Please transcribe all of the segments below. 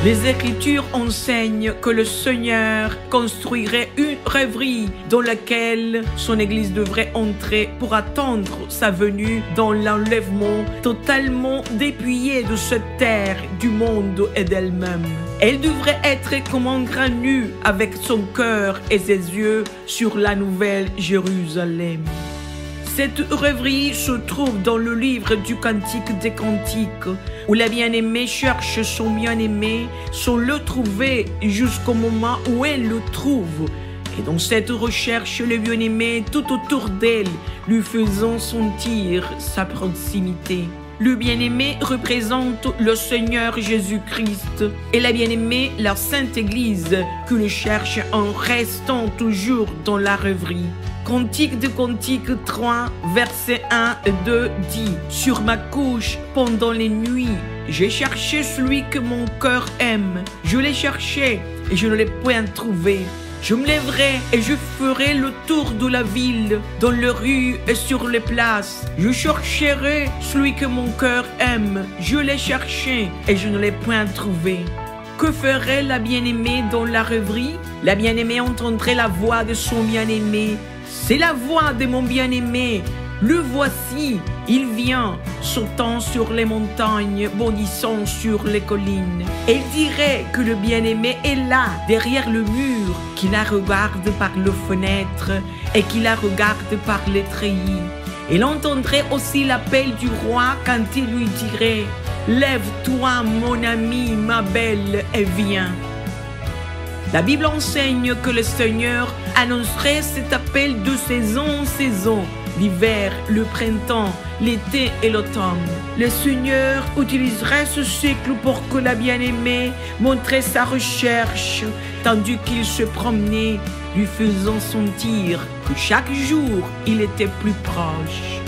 Les Écritures enseignent que le Seigneur construirait une rêverie dans laquelle son Église devrait entrer pour attendre sa venue dans l'enlèvement totalement dépouillée de cette terre, du monde et d'elle-même. Elle devrait être comme un grain nu avec son cœur et ses yeux sur la nouvelle Jérusalem. Cette rêverie se trouve dans le livre du Cantique des Cantiques, où la bien-aimée cherche son bien-aimé sans le trouver jusqu'au moment où elle le trouve. Et dans cette recherche, le bien-aimé tout autour d'elle, lui faisant sentir sa proximité. Le bien-aimé représente le Seigneur Jésus-Christ et la bien-aimée la Sainte Église que le cherche en restant toujours dans la rêverie. Cantique de Cantique 3, versets 1 et 2 dit « Sur ma couche, pendant les nuits, j'ai cherché celui que mon cœur aime. Je l'ai cherché et je ne l'ai point trouvé. Je me lèverai et je ferai le tour de la ville, dans les rues et sur les places. Je chercherai celui que mon cœur aime. Je l'ai cherché et je ne l'ai point trouvé. » Que ferait la bien-aimée dans la rêverie? La bien-aimée entendrait la voix de son bien-aimé. C'est la voix de mon bien-aimé. Le voici, il vient, sautant sur les montagnes, bondissant sur les collines. Elle dirait que le bien-aimé est là, derrière le mur, qui la regarde par les fenêtres et qui la regarde par les treillis. Elle entendrait aussi l'appel du roi quand il lui dirait « Lève-toi, mon ami, ma belle, et viens ». La Bible enseigne que le Seigneur annoncerait cet appel de saison en saison, l'hiver, le printemps, l'été et l'automne. Le Seigneur utiliserait ce cycle pour que la bien-aimée montrait sa recherche, tandis qu'il se promenait, lui faisant sentir que chaque jour, il était plus proche.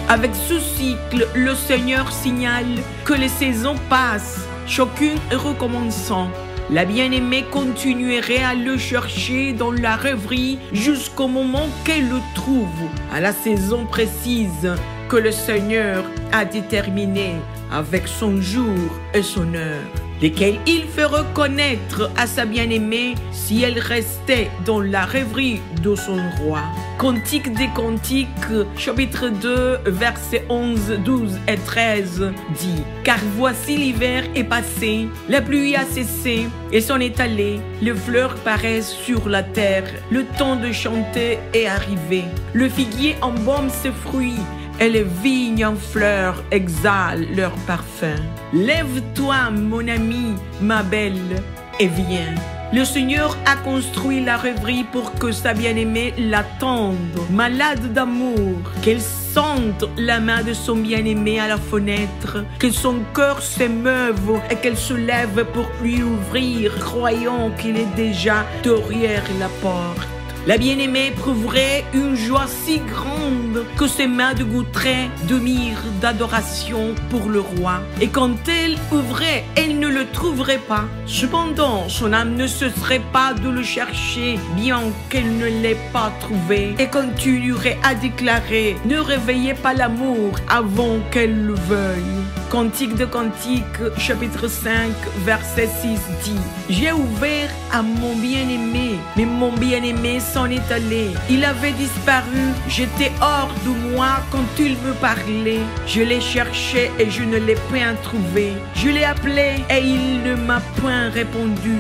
Avec ce cycle, le Seigneur signale que les saisons passent, chacune recommençant. La bien-aimée continuerait à le chercher dans la rêverie jusqu'au moment qu'elle le trouve, à la saison précise que le Seigneur a déterminée avec son jour et son heure, lesquels il fait reconnaître à sa bien-aimée si elle restait dans la rêverie de son roi. Cantique des Cantiques, chapitre 2, versets 11, 12 et 13 dit « Car voici l'hiver est passé, la pluie a cessé et s'en est allée, les fleurs paraissent sur la terre, le temps de chanter est arrivé. Le figuier embaume ses fruits, et les vignes en fleurs exhalent leur parfum. Lève-toi, mon ami, ma belle, et viens. » Le Seigneur a construit la rêverie pour que sa bien-aimée l'attende, malade d'amour, qu'elle sente la main de son bien-aimé à la fenêtre, que son cœur s'émeuve et qu'elle se lève pour lui ouvrir, croyant qu'il est déjà derrière la porte. La bien-aimée éprouverait une joie si grande que ses mains dégoûteraient de myrrhe d'adoration pour le roi. Et quand elle ouvrait, elle ne le trouverait pas. Cependant, son âme ne cesserait pas de le chercher, bien qu'elle ne l'ait pas trouvé, et continuerait à déclarer « Ne réveillez pas l'amour avant qu'elle le veuille ». Cantique de Cantique, chapitre 5, verset 6 dit « J'ai ouvert à mon bien-aimé, mais mon bien-aimé s'en est allé. Il avait disparu, j'étais hors de moi quand il me parlait. Je l'ai cherché et je ne l'ai point trouvé. Je l'ai appelé et il ne m'a point répondu. »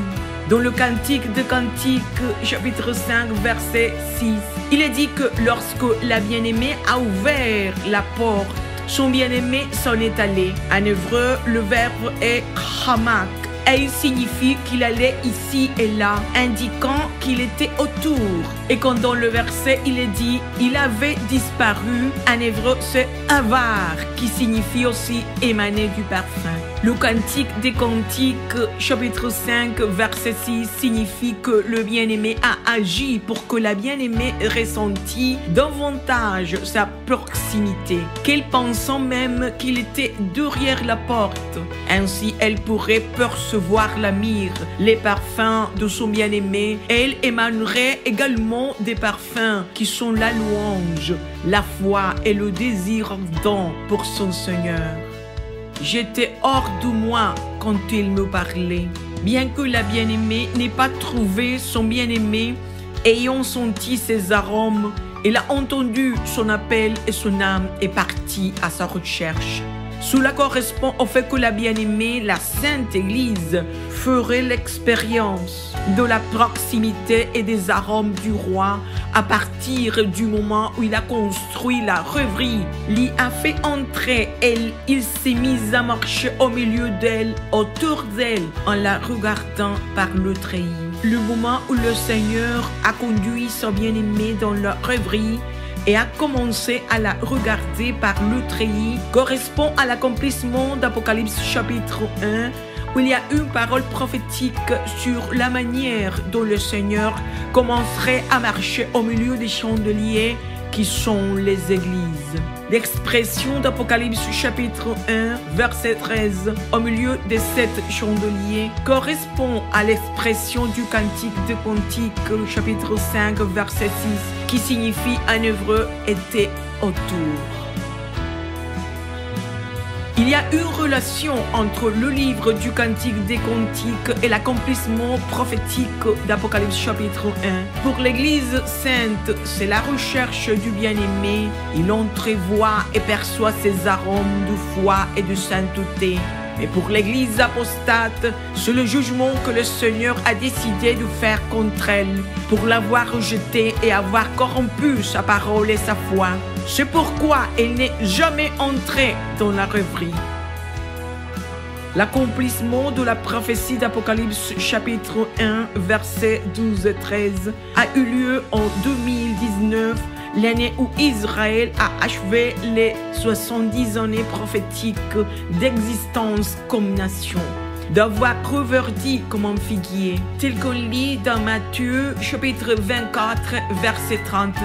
Dans le Cantique de Cantique, chapitre 5, verset 6, il est dit que lorsque la bien-aimée a ouvert la porte, son bien-aimé s'en est allé. En hébreu, le verbe est hamak et il signifie qu'il allait ici et là, indiquant qu'il était autour. Et quand dans le verset il est dit il avait disparu, en hébreu c'est avar qui signifie aussi émaner du parfum. Le Cantique des Cantiques, chapitre 5, verset 6 signifie que le bien-aimé a agi pour que la bien-aimée ressentit davantage sa proximité, qu'elle pensant même qu'il était derrière la porte. Ainsi, elle pourrait percevoir la myrrhe, les parfums de son bien-aimé, et elle émanerait également des parfums qui sont la louange, la foi et le désir ardent pour son Seigneur. J'étais hors de moi quand il me parlait. Bien que la bien-aimée n'ait pas trouvé son bien-aimé, ayant senti ses arômes, elle a entendu son appel et son âme est partie à sa recherche. Cela correspond au fait que la bien-aimée, la Sainte Église, ferait l'expérience de la proximité et des arômes du roi à partir du moment où il a construit la rêverie, l'y a fait entrer, il s'est mis à marcher au milieu d'elle, autour d'elle, en la regardant par le treillis. Le moment où le Seigneur a conduit son bien-aimé dans la rêverie et a commencé à la regarder par le treillis correspond à l'accomplissement d'Apocalypse chapitre 1 où il y a une parole prophétique sur la manière dont le Seigneur commencerait à marcher au milieu des chandeliers qui sont les églises. L'expression d'Apocalypse chapitre 1, verset 13, au milieu des 7 chandeliers, correspond à l'expression du Cantique des Cantiques, chapitre 5, verset 6, qui signifie en hébreu « était autour ». Il y a une relation entre le livre du Cantique des Cantiques et l'accomplissement prophétique d'Apocalypse chapitre 1. Pour l'Église sainte, c'est la recherche du bien-aimé. Il entrevoit et perçoit ses arômes de foi et de sainteté. Mais pour l'Église apostate, c'est le jugement que le Seigneur a décidé de faire contre elle, pour l'avoir rejetée et avoir corrompu sa parole et sa foi. C'est pourquoi elle n'est jamais entrée dans la rêverie. L'accomplissement de la prophétie d'Apocalypse chapitre 1, versets 12 et 13 a eu lieu en 2019, l'année où Israël a achevé les 70 années prophétiques d'existence comme nation, d'avoir reverdi comme un figuier, tel qu'on lit dans Matthieu chapitre 24, verset 32.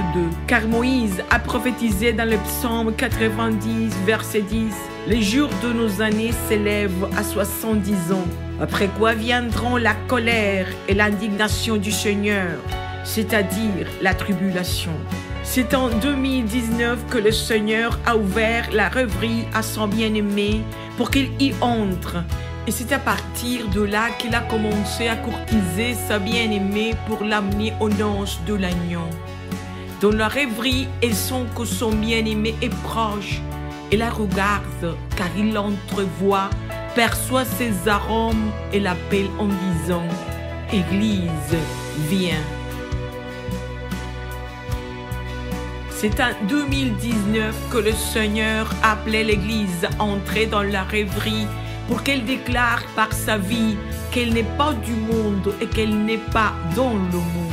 Car Moïse a prophétisé dans le psaume 90, verset 10, « Les jours de nos années s'élèvent à 70 ans, après quoi viendront la colère et l'indignation du Seigneur, c'est-à-dire la tribulation. » C'est en 2019 que le Seigneur a ouvert la rêverie à son bien-aimé pour qu'il y entre. Et c'est à partir de là qu'il a commencé à courtiser sa bien-aimée pour l'amener aux noces de l'agneau. Dans la rêverie, elle sent que son bien-aimé est proche. Elle la regarde car il l'entrevoit, perçoit ses arômes et l'appelle en disant « Église, viens ». C'est en 2019 que le Seigneur appelait l'Église à entrer dans la rêverie pour qu'elle déclare par sa vie qu'elle n'est pas du monde et qu'elle n'est pas dans le monde.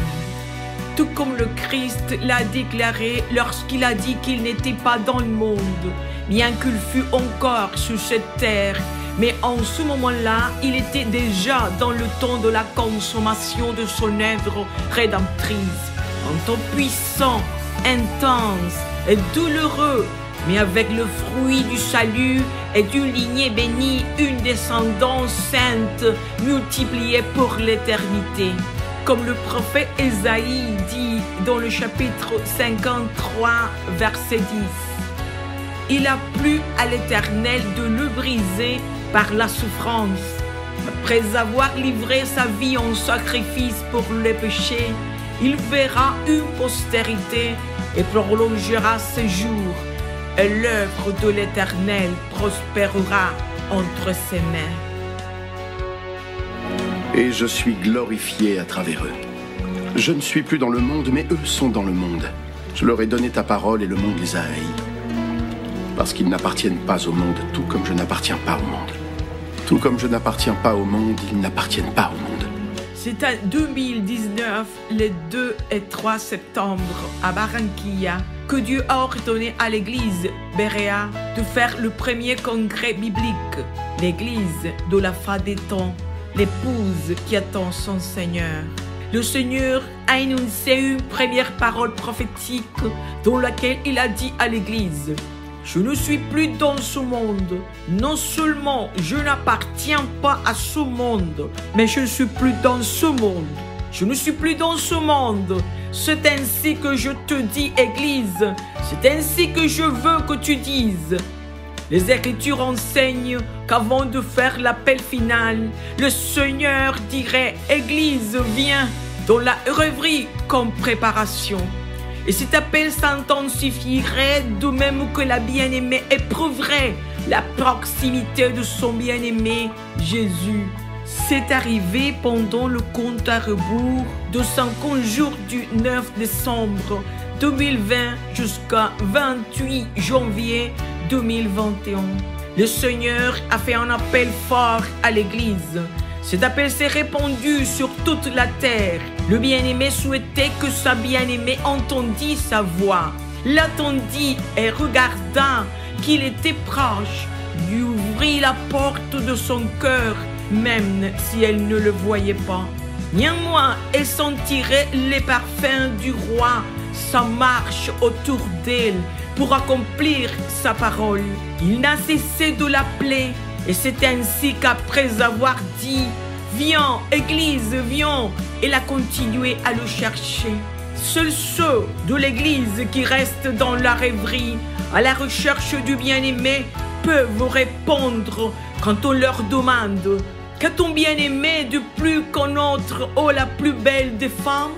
Tout comme le Christ l'a déclaré lorsqu'il a dit qu'il n'était pas dans le monde, bien qu'il fût encore sur cette terre. Mais en ce moment-là, il était déjà dans le temps de la consommation de son œuvre rédemptrice. Un temps puissant, intense et douloureux, mais avec le fruit du salut et d'une lignée bénie, une descendance sainte multipliée pour l'éternité. Comme le prophète Ésaïe dit dans le chapitre 53, verset 10. Il a plu à l'Éternel de le briser par la souffrance. Après avoir livré sa vie en sacrifice pour les péchés, il verra une postérité et prolongera ses jours, et l'œuvre de l'Éternel prospérera entre ses mains. Et je suis glorifié à travers eux. Je ne suis plus dans le monde, mais eux sont dans le monde. Je leur ai donné ta parole et le monde les a haïs. Parce qu'ils n'appartiennent pas au monde, tout comme je n'appartiens pas au monde. Tout comme je n'appartiens pas au monde, ils n'appartiennent pas au monde. C'est en 2019, les 2 et 3 septembre, à Barranquilla, que Dieu a ordonné à l'église Berea de faire le premier congrès biblique, l'église de la fin des temps, l'épouse qui attend son Seigneur. Le Seigneur a énoncé une première parole prophétique dans laquelle il a dit à l'église: je ne suis plus dans ce monde. Non seulement je n'appartiens pas à ce monde, mais je ne suis plus dans ce monde. Je ne suis plus dans ce monde. C'est ainsi que je te dis, Église. C'est ainsi que je veux que tu dises. Les Écritures enseignent qu'avant de faire l'appel final, le Seigneur dirait « Église, viens » dans la rêverie comme préparation. Et cet appel s'intensifierait de même que la bien-aimée éprouverait la proximité de son bien-aimé Jésus. C'est arrivé pendant le compte à rebours de 50 jours du 9 décembre 2020 jusqu'à 28 janvier 2021. Le Seigneur a fait un appel fort à l'Église. Cet appel s'est répandu sur toute la terre. Le bien-aimé souhaitait que sa bien-aimée entendît sa voix, l'attendit et regarda qu'il était proche, lui ouvrit la porte de son cœur, même si elle ne le voyait pas. Néanmoins, elle sentirait les parfums du roi, sa marche autour d'elle pour accomplir sa parole. Il n'a cessé de l'appeler. Et c'est ainsi qu'après avoir dit « Viens, Église, viens », elle a continué à le chercher. Seuls ceux de l'Église qui restent dans la rêverie, à la recherche du bien-aimé, peuvent répondre quand on leur demande « Qu'a ton bien-aimé de plus qu'un autre, ô la plus belle des femmes ?»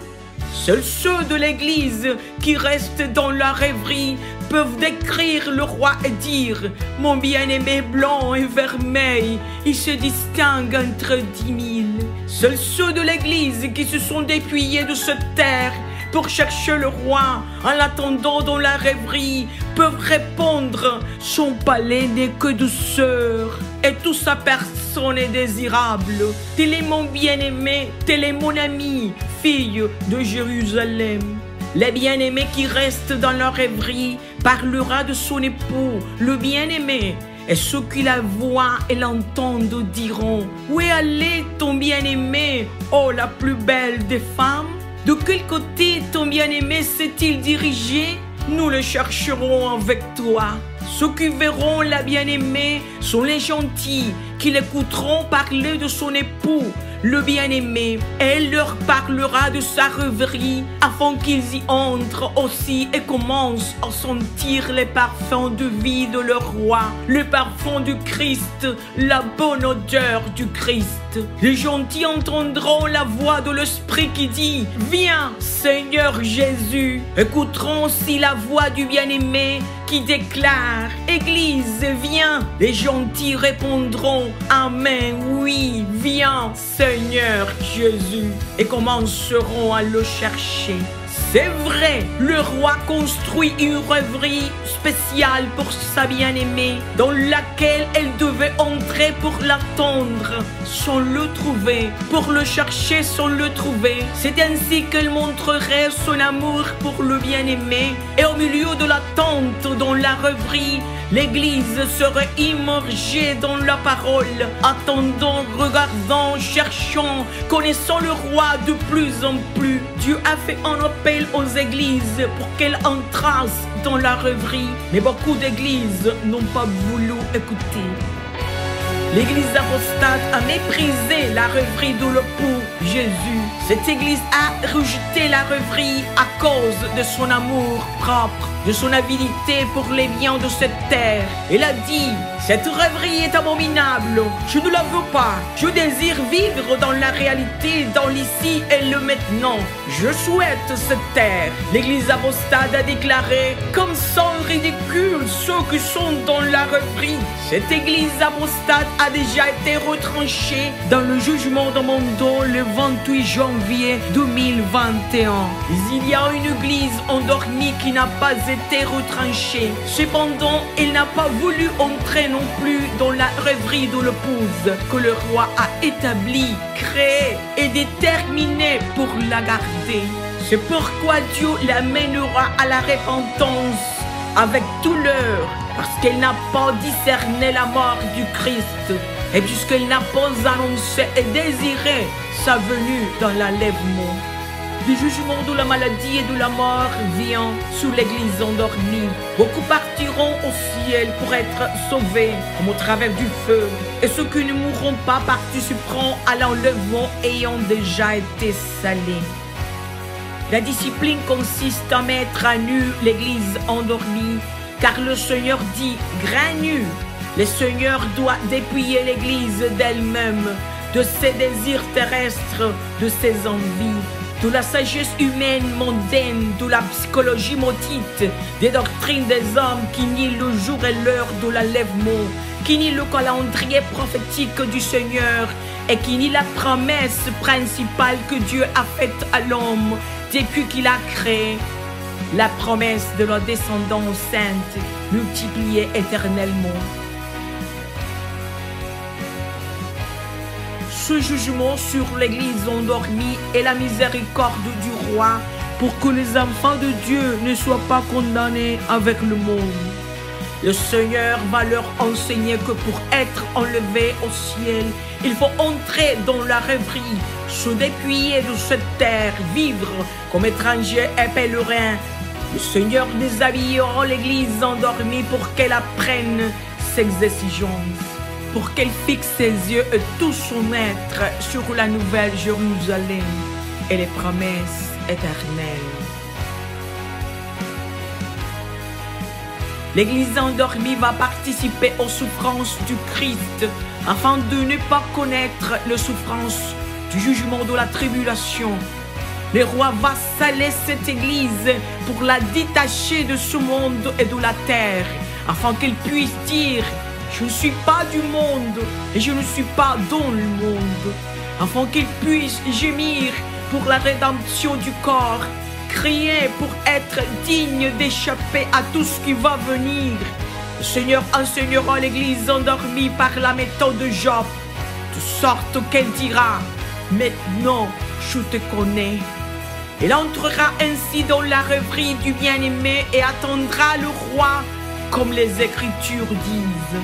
Seuls ceux de l'Église qui restent dans la rêverie peuvent décrire le roi et dire « Mon bien-aimé blanc et vermeil, il se distingue entre 10 000. » Seuls ceux de l'Église qui se sont dépouillés de cette terre pour chercher le roi en l'attendant dans la rêverie peuvent répondre « Son palais n'est que douceur et toute sa personne est désirable. Tel est mon bien-aimé, tel est mon ami, fille de Jérusalem. » Les bien-aimés qui restent dans leur rêverie parlera de son époux, le bien-aimé. Et ceux qui la voient et l'entendent diront « Où est allé ton bien-aimé, oh la plus belle des femmes? De quel côté ton bien-aimé s'est-il dirigé? Nous le chercherons avec toi. » Ceux qui verront la bien-aimée sont les gentils qui l'écouteront parler de son époux, le bien-aimé, et elle leur parlera de sa rêverie afin qu'ils y entrent aussi et commencent à sentir les parfums de vie de leur roi, le parfum du Christ, la bonne odeur du Christ. Les gentils entendront la voix de l'Esprit qui dit « Viens, Seigneur Jésus ». Écouteront aussi la voix du bien-aimé qui déclare « Église, viens ». Les gentils répondront « Amen, oui, viens, Seigneur Jésus » et commenceront à le chercher. C'est vrai, le roi construit une rêverie spéciale pour sa bien-aimée, dans laquelle elle devait entrer pour l'attendre sans le trouver, pour le chercher sans le trouver. C'est ainsi qu'elle montrerait son amour pour le bien-aimé, et au milieu de l'attente dans la rêverie, l'Église serait immergée dans la parole, attendant, regardant, cherchant, connaissant le roi de plus en plus. Dieu a fait un appel aux églises pour qu'elles entrassent dans la rêverie, mais beaucoup d'églises n'ont pas voulu écouter. L'église apostate a méprisé la rêverie de l'époux Jésus. Cette église a rejeté la rêverie à cause de son amour propre, de son avidité pour les biens de cette terre. Elle a dit « Cette rêverie est abominable, je ne la veux pas. Je désire vivre dans la réalité, dans l'ici et le maintenant. Je souhaite cette terre. » L'église apostate a déclaré « Comme sont ridicules ceux qui sont dans la rêverie. » Cette église apostate a déjà été retranchée dans le jugement de Mondo le 28 janvier 2021. Il y a une église endormie qui n'a pas été retranchée. Cependant, elle n'a pas voulu entrer non plus dans la rêverie de l'épouse que le roi a établie, créée et déterminée pour la garder. C'est pourquoi Dieu l'amènera à la repentance avec douleur, parce qu'elle n'a pas discerné la mort du Christ, et puisqu'elle n'a pas annoncé et désiré sa venue dans l'enlèvement. Le jugement de la maladie et de la mort vient sur l'église endormie. Beaucoup partiront au ciel pour être sauvés, comme au travers du feu, et ceux qui ne mourront pas participeront à l'enlèvement ayant déjà été salés. La discipline consiste à mettre à nu l'église endormie Car le Seigneur dit, grain nu, le Seigneur doit dépouiller l'Église d'elle-même, de ses désirs terrestres, de ses envies, de la sagesse humaine mondaine, de la psychologie maudite, des doctrines des hommes qui nient le jour et l'heure de l'enlèvement, qui nient le calendrier prophétique du Seigneur et qui nient la promesse principale que Dieu a faite à l'homme depuis qu'il a créé, la promesse de la descendance sainte multipliée éternellement. Ce jugement sur l'Église endormie est la miséricorde du roi pour que les enfants de Dieu ne soient pas condamnés avec le monde. Le Seigneur va leur enseigner que pour être enlevé au ciel, il faut entrer dans la rêverie, se dépouiller de cette terre, vivre comme étranger et pèlerin. Le Seigneur déshabillera l'Église endormie pour qu'elle apprenne ses exigences, pour qu'elle fixe ses yeux et tout son être sur la nouvelle Jérusalem et les promesses éternelles. L'Église endormie va participer aux souffrances du Christ afin de ne pas connaître les souffrances du jugement de la tribulation. Le roi va sceller cette Église pour la détacher de ce monde et de la terre, afin qu'elle puisse dire « Je ne suis pas du monde et je ne suis pas dans le monde », afin qu'elle puisse gémir pour la rédemption du corps, crier pour être digne d'échapper à tout ce qui va venir. Le Seigneur enseignera l'Église endormie par la méthode de Job, de sorte qu'elle dira « Maintenant, je te connais ». Elle entrera ainsi dans la rêverie du bien-aimé et attendra le roi, comme les Écritures disent.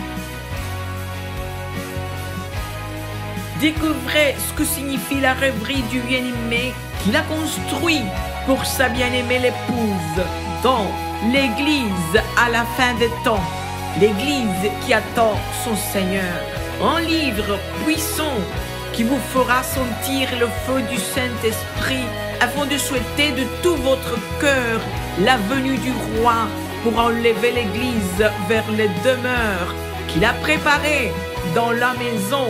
Découvrez ce que signifie la rêverie du bien-aimé qu'il a construit pour sa bien-aimée l'épouse dans l'Église à la fin des temps, l'Église qui attend son Seigneur. Un livre puissant qui vous fera sentir le feu du Saint-Esprit afin de souhaiter de tout votre cœur la venue du roi pour enlever l'Église vers les demeures qu'il a préparées dans la maison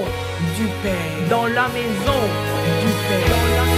du Père. Dans la maison du Père.